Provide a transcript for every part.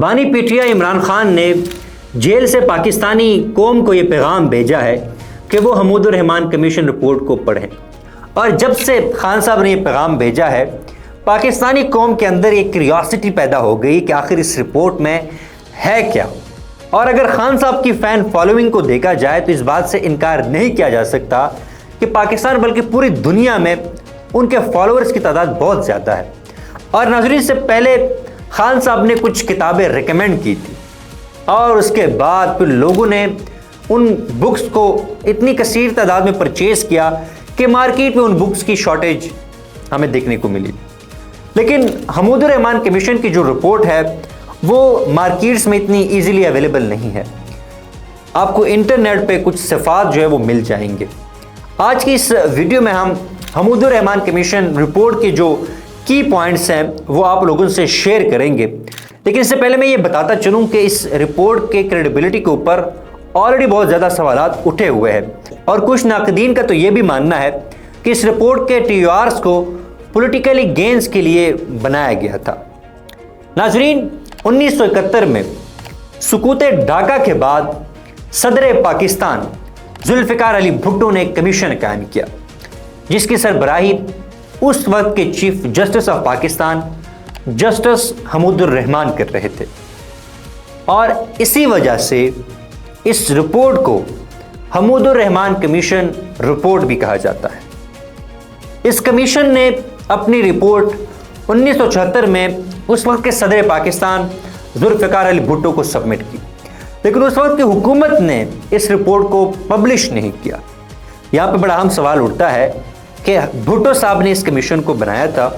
بانی P T I Imran Khan نے jail سے پاکستانی قوم کو یہ پیغام بھیجا ہے کہ وہ حمود الرحمان کمیشن رپورٹ کو پڑھیں، اور جب سے خان صاحب نے یہ پیغام بھیجا ہے پاکستانی قوم کے اندر ایک کیوریاسٹی پیدا ہو گئی کہ آخر اس رپورٹ میں ہے کیا۔ اور اگر خان صاحب کی فین فالوئنگ کو دیکھا جائے تو اس بات سے انکار نہیں کیا جا سکتا کہ پاکستان بلکہ پوری دنیا میں ان کے فالوورز کی تعداد بہت زیادہ ہے۔ اور ناظرین، سے پہلے خان صاحب نے کچھ کتابیں ریکمینڈ کی تھی اور اس کے بعد پھر لوگوں نے ان بکس کو اتنی کثیر تعداد میں پرچیز کیا کہ مارکیٹ میں ان بکس کی شارٹیج ہمیں دیکھنے کو ملی۔ لیکن حمود الرحمان کمیشن کی جو رپورٹ ہے وہ مارکیٹس میں اتنی ایزیلی اویلیبل نہیں ہے، آپ کو انٹرنیٹ پہ کچھ صفحات جو ہے وہ مل جائیں گے۔ آج کی اس ویڈیو میں ہم حمود الرحمان کمیشن رپورٹ کے جو کی پوائنٹس ہیں وہ آپ لوگوں سے شیئر کریں گے، لیکن اس سے پہلے میں یہ بتاتا چلوں کہ اس رپورٹ کے کریڈیبلٹی کے اوپر آلریڈی بہت زیادہ سوالات اٹھے ہوئے ہیں، اور کچھ ناقدین کا تو یہ بھی ماننا ہے کہ اس رپورٹ کے ٹی آرز کو پولیٹیکلی گینز کے لیے بنایا گیا تھا۔ ناظرین، 1971 میں سقوط ڈھاکہ کے بعد صدر پاکستان ذوالفقار علی بھٹو نے ایک کمیشن قائم کیا جس کی سربراہی اس وقت کے chief justice of Pakistan justice Hamood ur Rahman کر رہے تھے، اور اسی وجہ سے اس رپورٹ کو حمود الرحمان کمیشن رپورٹ بھی کہا جاتا ہے۔ اس کمیشن نے اپنی رپورٹ 1974 میں اس وقت کے صدر پاکستان ذوالفقار علی بھٹو کو سبمٹ کی، لیکن اس وقت کی حکومت نے اس رپورٹ کو پبلش نہیں کیا۔ یہاں پہ بڑا اہم سوال اٹھتا ہے کہ بھٹو صاحب نے اس کمیشن کو بنایا تھا،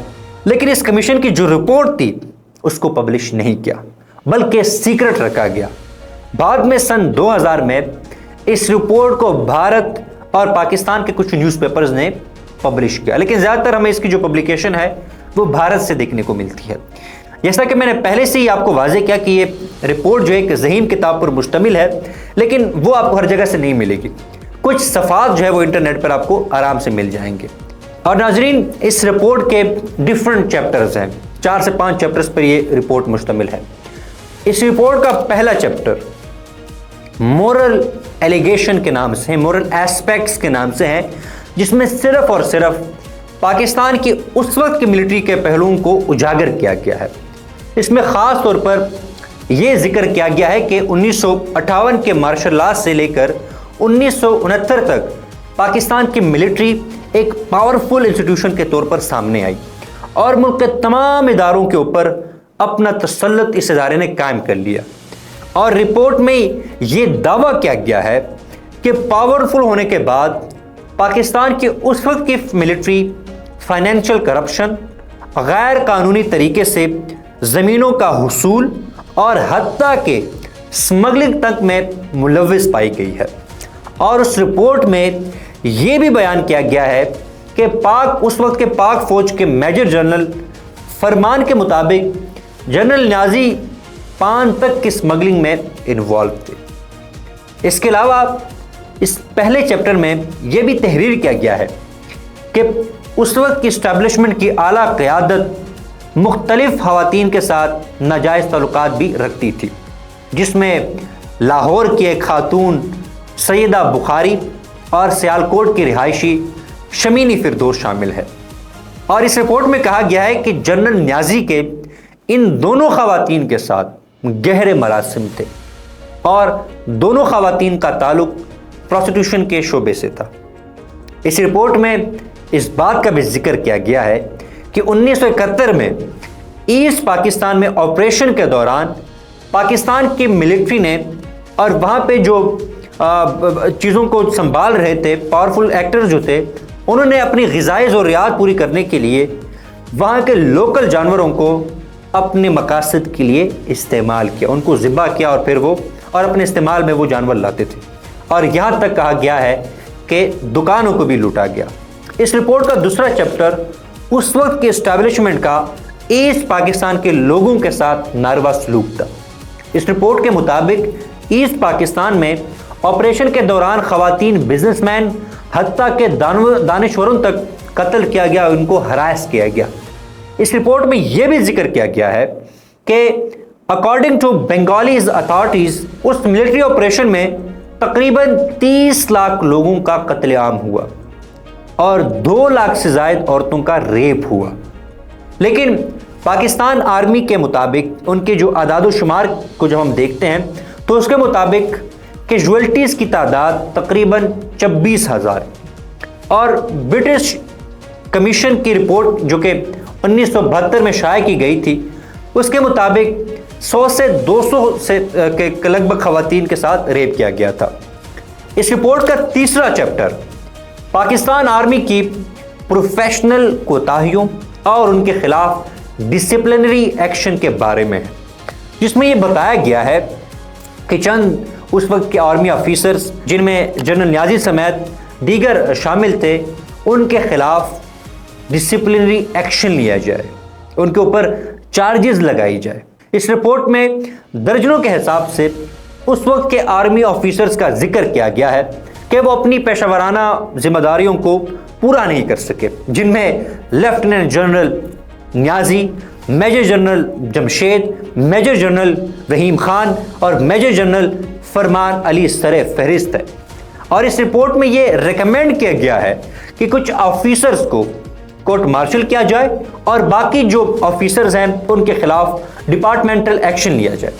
لیکن اس کمیشن کی جو رپورٹ تھی اس کو پبلش نہیں کیا بلکہ سیکرٹ رکھا گیا۔ بعد میں سن 2000 میں اس رپورٹ کو بھارت اور پاکستان کے کچھ نیوز پیپرز نے پبلش کیا، لیکن زیادہ تر ہمیں اس کی جو پبلیکیشن ہے وہ بھارت سے دیکھنے کو ملتی ہے۔ جیسا کہ میں نے پہلے سے ہی آپ کو واضح کیا کہ یہ رپورٹ جو ایک ذہین کتاب پر مشتمل ہے، لیکن وہ آپ کو ہر جگہ سے نہیں ملے گی، کچھ صفحات جو ہے وہ انٹرنیٹ پر آپ کو آرام سے مل جائیں گے۔ اور ناظرین، اس رپورٹ کے ڈیفرنٹ چیپٹرز ہیں، 4 سے 5 چیپٹرز پر یہ رپورٹ مشتمل ہے۔ اس رپورٹ کا پہلا چیپٹر مورل ایلیگیشن کے نام سے، مورل ایسپیکٹس کے نام سے ہے، جس میں صرف اور صرف پاکستان کی اس وقت کی ملٹری کے پہلوؤں کو اجاگر کیا گیا ہے۔ اس میں خاص طور پر یہ ذکر کیا گیا ہے کہ 1958 کے مارشل لاء سے لے کر 1969 تک پاکستان کی ملٹری ایک پاورفل انسٹیٹیوشن کے طور پر سامنے آئی اور ملک کے تمام اداروں کے اوپر اپنا تسلط اس ادارے نے قائم کر لیا۔ اور رپورٹ میں یہ دعویٰ کیا گیا ہے کہ پاورفل ہونے کے بعد پاکستان کی اس وقت کی ملٹری فائنینشل کرپشن، غیر قانونی طریقے سے زمینوں کا حصول اور حتیٰ کہ سمگلنگ تک میں ملوث پائی گئی ہے۔ اور اس رپورٹ میں یہ بھی بیان کیا گیا ہے کہ اس وقت کے پاک فوج کے میجر جنرل فرمان کے مطابق جنرل نیازی پان تک کی سمگلنگ میں انوالو تھے۔ اس کے علاوہ اس پہلے چیپٹر میں یہ بھی تحریر کیا گیا ہے کہ اس وقت کی اسٹیبلشمنٹ کی اعلیٰ قیادت مختلف خواتین کے ساتھ ناجائز تعلقات بھی رکھتی تھی، جس میں لاہور کی ایک خاتون سیدہ بخاری اور سیالکوٹ کی رہائشی شمینی فردوس شامل ہے۔ اور اس رپورٹ میں کہا گیا ہے کہ جنرل نیازی کے ان دونوں خواتین کے ساتھ گہرے مراسم تھے اور دونوں خواتین کا تعلق پروسٹیٹیوشن کے شعبے سے تھا۔ اس رپورٹ میں اس بات کا بھی ذکر کیا گیا ہے کہ 1971 میں ایسٹ پاکستان میں آپریشن کے دوران پاکستان کی ملٹری نے اور وہاں پہ جو چیزوں کو سنبھال رہے تھے پاورفل ایکٹر جو تھے، انہوں نے اپنی غذائی ضروریات پوری کرنے کے لیے وہاں کے لوکل جانوروں کو اپنے مقاصد کے لیے استعمال کیا، ان کو ذبح کیا اور پھر وہ اپنے استعمال میں وہ جانور لاتے تھے، اور یہاں تک کہا گیا ہے کہ دکانوں کو بھی لوٹا گیا۔ اس رپورٹ کا دوسرا چیپٹر اس وقت کے اسٹیبلشمنٹ کا ایسٹ پاکستان کے لوگوں کے ساتھ ناروا سلوک تھا۔ اس رپورٹ کے مطابق ایسٹ پاکستان میں آپریشن کے دوران خواتین بزنس مین حتیٰ کہ دانشوروں تک قتل کیا گیا، ان کو ہراس کیا گیا۔ اس رپورٹ میں یہ بھی ذکر کیا گیا ہے کہ اکارڈنگ ٹو بنگالیز اتھارٹیز اس ملٹری آپریشن میں تقریباً 30 لاکھ لوگوں کا قتل عام ہوا اور 2 لاکھ سے زائد عورتوں کا ریپ ہوا. لیکن پاکستان آرمی کے مطابق ان کے جو اعداد و شمار کو جب ہم دیکھتے ہیں تو اس کے مطابق کیجویلٹیز کی تعداد تقریباً 26,000 اور برٹش کمیشن کی رپورٹ جو کہ 1972 میں شائع کی گئی تھی اس کے مطابق 100 سے 200 سے لگ بھگ خواتین کے ساتھ ریپ کیا گیا تھا. اس رپورٹ کا تیسرا چیپٹر پاکستان آرمی کی پروفیشنل کوتاہیوں اور ان کے خلاف ڈسپلنری ایکشن کے بارے میں ہے، جس میں یہ بتایا گیا ہے کہ چند اس وقت کے آرمی آفیسرز جن میں جنرل نیازی سمیت دیگر شامل تھے ان کے خلاف ڈسپلنری ایکشن لیا جائے، ان کے اوپر چارجز لگائی جائے. اس رپورٹ میں درجنوں کے حساب سے اس وقت کے آرمی آفیسرز کا ذکر کیا گیا ہے کہ وہ اپنی پیشہ ورانہ ذمہ داریوں کو پورا نہیں کر سکے، جن میں lieutenant general Niazi, major general Jamshed, major general Rahim Khan اور میجر جنرل فرمان علی سر فہرست ہے. اور اس رپورٹ میں یہ ریکمینڈ کیا گیا ہے کہ کچھ آفیسرز کو کورٹ مارشل کیا جائے اور باقی جو آفیسرز ہیں ان کے خلاف ڈپارٹمنٹل ایکشن لیا جائے.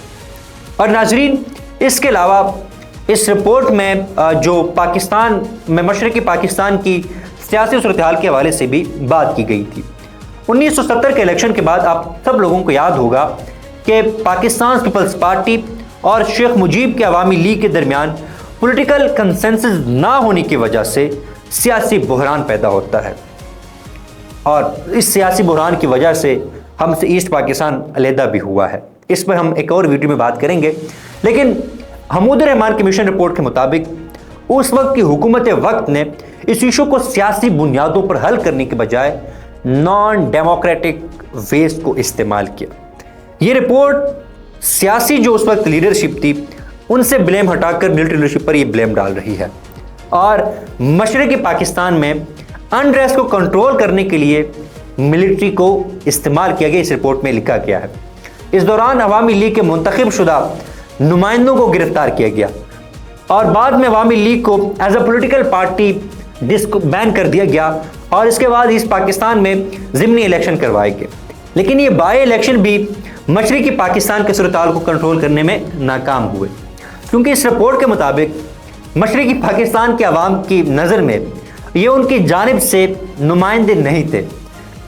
اور ناظرین، اس کے علاوہ اس رپورٹ میں جو پاکستان میں مشرقی پاکستان کی سیاسی صورتحال کے حوالے سے بھی بات کی گئی تھی. 1970 کے الیکشن کے بعد آپ سب لوگوں کو یاد ہوگا کہ پاکستان پیپلز پارٹی اور شیخ مجیب کے عوامی لیگ کے درمیان پولیٹیکل کنسنسس نہ ہونے کی وجہ سے سیاسی بحران پیدا ہوتا ہے، اور اس سیاسی بحران کی وجہ سے ہم سے ایسٹ پاکستان علیحدہ بھی ہوا ہے. اس پر ہم ایک اور ویڈیو میں بات کریں گے. لیکن حمود الرحمان کمیشن رپورٹ کے مطابق اس وقت کی حکومت وقت نے اس ایشو کو سیاسی بنیادوں پر حل کرنے کے بجائے نان ڈیموکریٹک ویز کو استعمال کیا. یہ رپورٹ سیاسی جو اس وقت لیڈرشپ تھی ان سے بلیم ہٹا کر ملٹری لیڈرشپ پر یہ بلیم ڈال رہی ہے، اور مشرقی پاکستان میں انریسٹ کو کنٹرول کرنے کے لیے ملٹری کو استعمال کیا گیا. اس رپورٹ میں لکھا گیا ہے اس دوران عوامی لیگ کے منتخب شدہ نمائندوں کو گرفتار کیا گیا اور بعد میں عوامی لیگ کو ایز اے پولیٹیکل پارٹی بین کر دیا گیا، اور اس کے بعد اس پاکستان میں ضمنی الیکشن کروائے گئے. لیکن یہ بائی الیکشن بھی مشرقی پاکستان کے صورتحال کو کنٹرول کرنے میں ناکام ہوئے، کیونکہ اس رپورٹ کے مطابق مشرقی پاکستان کے عوام کی نظر میں یہ ان کی جانب سے نمائندے نہیں تھے،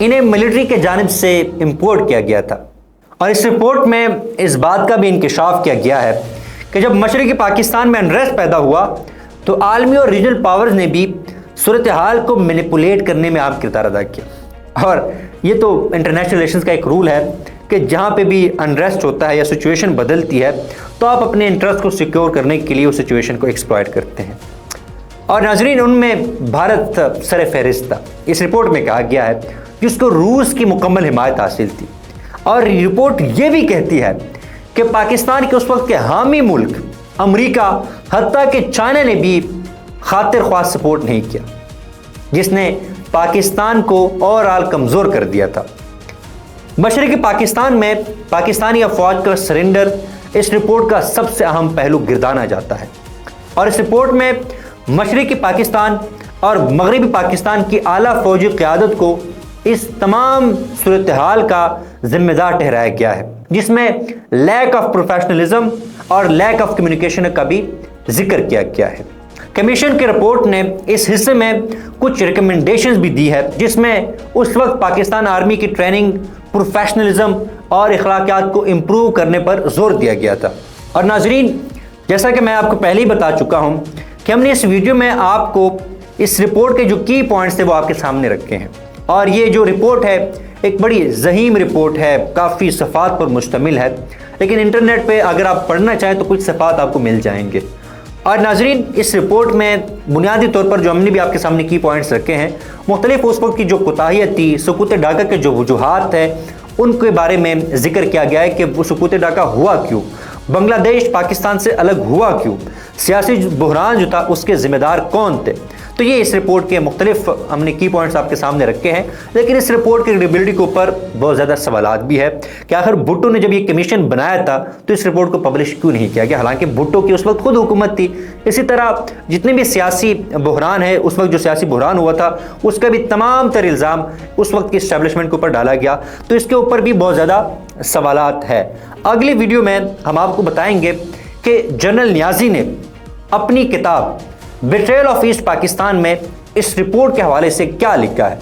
انہیں ملٹری کے جانب سے امپورٹ کیا گیا تھا. اور اس رپورٹ میں اس بات کا بھی انکشاف کیا گیا ہے کہ جب مشرقی پاکستان میں انریسٹ پیدا ہوا تو عالمی اور ریجنل پاورز نے بھی صورتحال کو مینیپولیٹ کرنے میں اہم کردار ادا کیا. اور یہ تو انٹرنیشنل ریلیشنز کا ایک رول ہے کہ جہاں پہ بھی انریسٹ ہوتا ہے یا سچویشن بدلتی ہے تو آپ اپنے انٹرسٹ کو سیکیور کرنے کے لیے اس سچویشن کو ایکسپلائٹ کرتے ہیں. اور ناظرین، ان میں بھارت سر فہرست تھا. اس رپورٹ میں کہا گیا ہے جس کو روس کی مکمل حمایت حاصل تھی، اور رپورٹ یہ بھی کہتی ہے کہ پاکستان کے اس وقت کے حامی ملک امریکہ، حتیٰ کہ چائنا نے بھی خاطر خواہ سپورٹ نہیں کیا، جس نے پاکستان کو اوورآل کمزور کر دیا تھا. مشرقی پاکستان میں پاکستانی افواج کا سرنڈر اس رپورٹ کا سب سے اہم پہلو گردانا جاتا ہے، اور اس رپورٹ میں مشرقی پاکستان اور مغربی پاکستان کی اعلیٰ فوجی قیادت کو اس تمام صورتحال کا ذمہ دار ٹھہرایا گیا ہے، جس میں لیک آف پروفیشنلزم اور لیک آف کمیونیکیشن کا بھی ذکر کیا گیا ہے. کمیشن کی رپورٹ نے اس حصے میں کچھ ریکمنڈیشنز بھی دی ہے، جس میں اس وقت پاکستان آرمی کی ٹریننگ، پروفیشنلزم اور اخلاقیات کو امپروو کرنے پر زور دیا گیا تھا. اور ناظرین، جیسا کہ میں آپ کو پہلے ہی بتا چکا ہوں کہ ہم نے اس ویڈیو میں آپ کو اس رپورٹ کے جو کی پوائنٹس تھے وہ آپ کے سامنے رکھے ہیں، اور یہ جو رپورٹ ہے ایک بڑی ذہین رپورٹ ہے، کافی صفحات پر مشتمل ہے، لیکن انٹرنیٹ پہ اگر آپ پڑھنا چاہیں تو کچھ صفحات آپ کو مل جائیں گے. اور ناظرین، اس رپورٹ میں بنیادی طور پر جو ہم نے بھی آپ کے سامنے کی پوائنٹس رکھے ہیں، مختلف اس وقت کی جو کوتاہیاں تھی، سقوط ڈھاکہ کے جو وجوہات ہیں ان کے بارے میں ذکر کیا گیا ہے کہ وہ سقوط ڈھاکہ ہوا کیوں، بنگلہ دیش پاکستان سے الگ ہوا کیوں، سیاسی بحران جو تھا اس کے ذمہ دار کون تھے. تو یہ اس رپورٹ کے مختلف ہم نے کی پوائنٹس آپ کے سامنے رکھے ہیں، لیکن اس رپورٹ کی کریڈیبلٹی کے اوپر بہت زیادہ سوالات بھی ہے کہ آخر بھٹو نے جب یہ کمیشن بنایا تھا تو اس رپورٹ کو پبلش کیوں نہیں کیا گیا، حالانکہ بھٹو کی اس وقت خود حکومت تھی۔ اسی طرح جتنے بھی سیاسی بحران ہے، اس وقت جو سیاسی بحران ہوا تھا اس کا بھی تمام تر الزام اس وقت کی اسٹیبلشمنٹ کے اوپر ڈالا گیا، تو اس کے اوپر بھی بہت زیادہ سوالات ہے۔ اگلی ویڈیو میں ہم آپ کو بتائیں گے کہ جنرل نیازی نے اپنی کتاب بیٹریل آف ایسٹ پاکستان میں اس رپورٹ کے حوالے سے کیا لکھا ہے،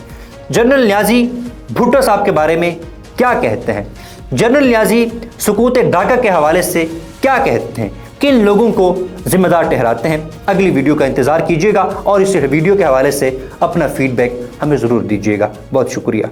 جنرل نیازی بھٹو صاحب کے بارے میں کیا کہتے ہیں، جنرل نیازی سقوط ڈھاکہ کے حوالے سے کیا کہتے ہیں، کن لوگوں کو ذمہ دار ٹھہراتے ہیں۔ اگلی ویڈیو کا انتظار کیجیے گا اور اس ویڈیو کے حوالے سے اپنا فیڈ بیک ہمیں ضرور دیجیے گا۔ بہت شکریہ۔